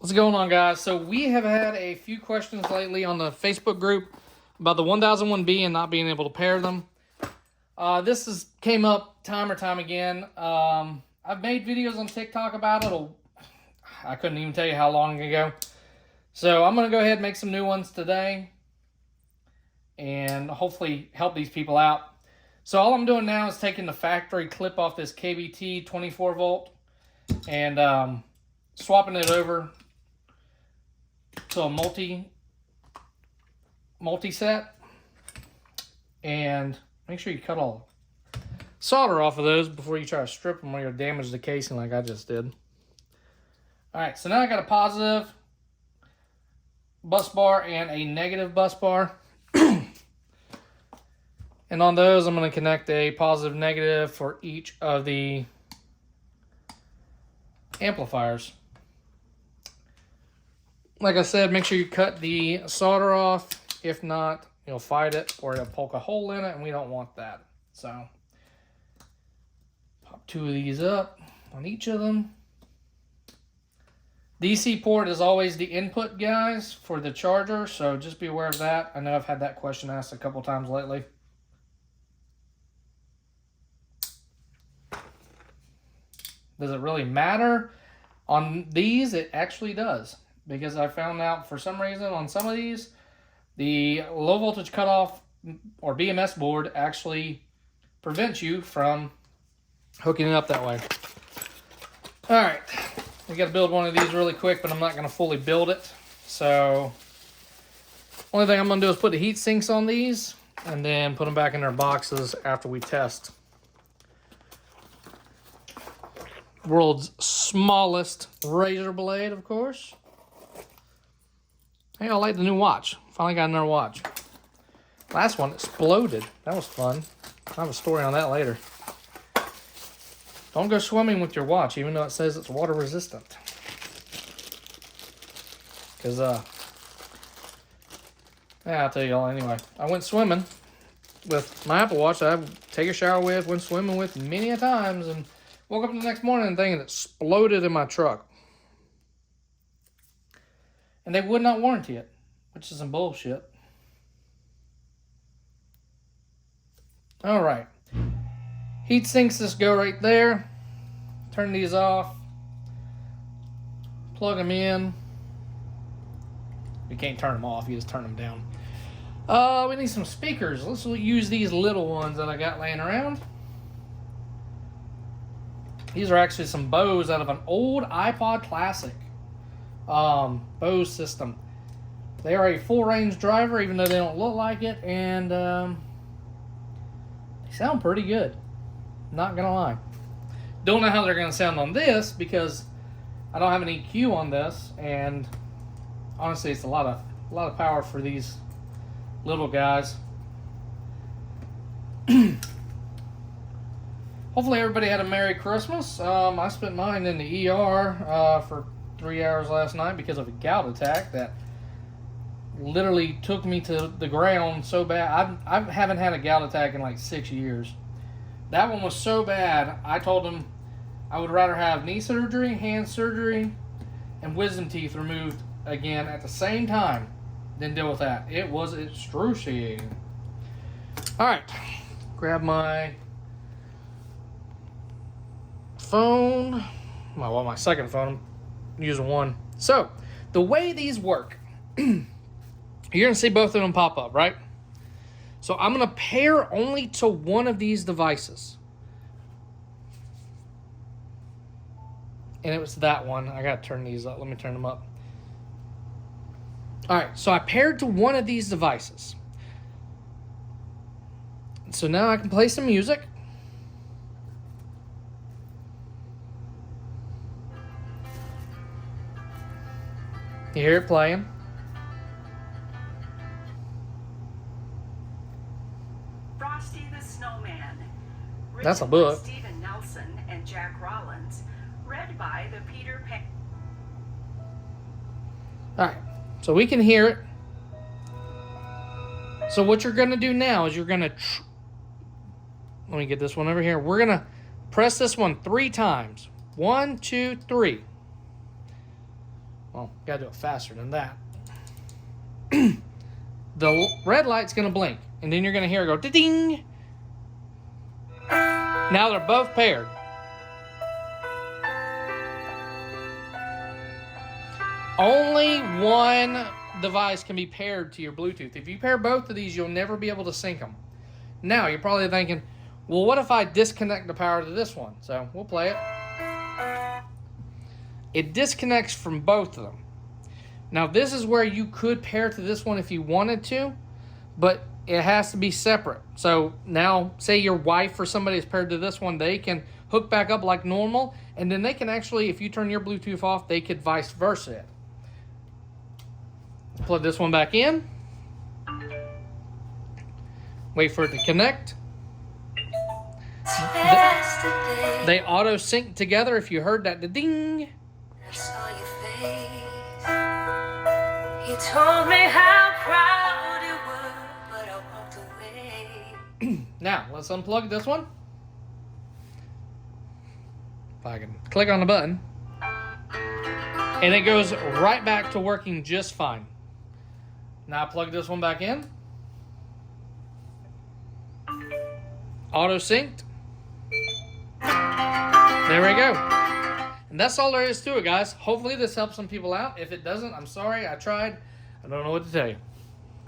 What's going on, guys? So we have had a few questions lately on the Facebook group about the 1001B and not being able to pair them. This came up time or time again. I've made videos on TikTok about it. I couldn't even tell you how long ago. So I'm going to go ahead and make some new ones today and hopefully help these people out. So all I'm doing now is taking the factory clip off this KBT 24 volt and swapping it over to a multi-set, and make sure you cut all solder off of those before you try to strip them or you'll damage the casing like I just did. Alright, so now I got a positive bus bar and a negative bus bar. And on those I'm going to connect a positive negative for each of the amplifiers. Like I said, make sure you cut the solder off. If not, you'll fight it or it'll poke a hole in it, and we don't want that. So, pop two of these up on each of them. DC port is always the input, guys, for the charger, so just be aware of that. I know I've had that question asked a couple times lately. Does it really matter? On these, it actually does. Because I found out for some reason on some of these, the low voltage cutoff or BMS board actually prevents you from hooking it up that way. Alright, we got to build one of these really quick, but I'm not going to fully build it. So, only thing I'm going to do is put the heat sinks on these and then put them back in their boxes after we test. World's smallest razor blade, of course. Hey, I like the new watch. Finally got another watch. Last one exploded. That was fun. I'll have a story on that later. Don't go swimming with your watch, even though it says it's water resistant. Because, yeah, I'll tell you all anyway. I went swimming with my Apple Watch that I take a shower with, went swimming with many a times, and woke up the next morning and thing exploded in my truck. And they would not warranty it, which is some bullshit. Alright. Heat sinks just go right there. Turn these off. Plug them in. You can't turn them off, you just turn them down. We need some speakers. Let's use these little ones that I got laying around. These are actually some Bose out of an old iPod Classic. Bose system. They are a full range driver, even though they don't look like it, and they sound pretty good. Not gonna lie. Don't know how they're gonna sound on this because I don't have an EQ on this, and honestly, it's a lot of power for these little guys. Hopefully, everybody had a Merry Christmas. I spent mine in the ER for 3 hours last night because of a gout attack that literally took me to the ground so bad. I haven't had a gout attack in like 6 years. That one was so bad, I told them I would rather have knee surgery, hand surgery, and wisdom teeth removed again at the same time than deal with that. It was excruciating. Alright, grab my phone. Well, my second phone. Using one. So, the way these work, you're going to see both of them pop up, right? So, I'm going to pair only to one of these devices. And it was that one. I got to turn these up. Let me turn them up. Alright, so I paired to one of these devices. So now I can play some music. You hear it playing. Frosty the Snowman. That's a book. Stephen Nelson and Jack Rollins. Read by the Peter Pan. Alright, so we can hear it. So what you're going to do now is you're going to... Let me get this one over here. We're going to press this one 3 times. 1, 2, 3. Well, gotta do it faster than that. The red light's gonna blink, and then you're gonna hear it go ding. Now they're both paired. Only one device can be paired to your Bluetooth. If you pair both of these, you'll never be able to sync them. Now, you're probably thinking, well, what if I disconnect the power to this one? So, we'll play it. It disconnects from both of them. Now, this is where you could pair to this one if you wanted to, but it has to be separate. So, now, say your wife or somebody is paired to this one, they can hook back up like normal, and then they can actually, if you turn your Bluetooth off, they could vice versa it. Plug this one back in. Wait for it to connect. They auto sync together. If you heard that ding. I saw your face. You told me how proud you were, but I walked away. Now, let's unplug this one. If I can click on the button. And it goes right back to working just fine. Now plug this one back in. Auto synced. There we go. And that's all there is to it, guys. Hopefully this helps some people out. If it doesn't, I'm sorry. I tried. I don't know what to tell you.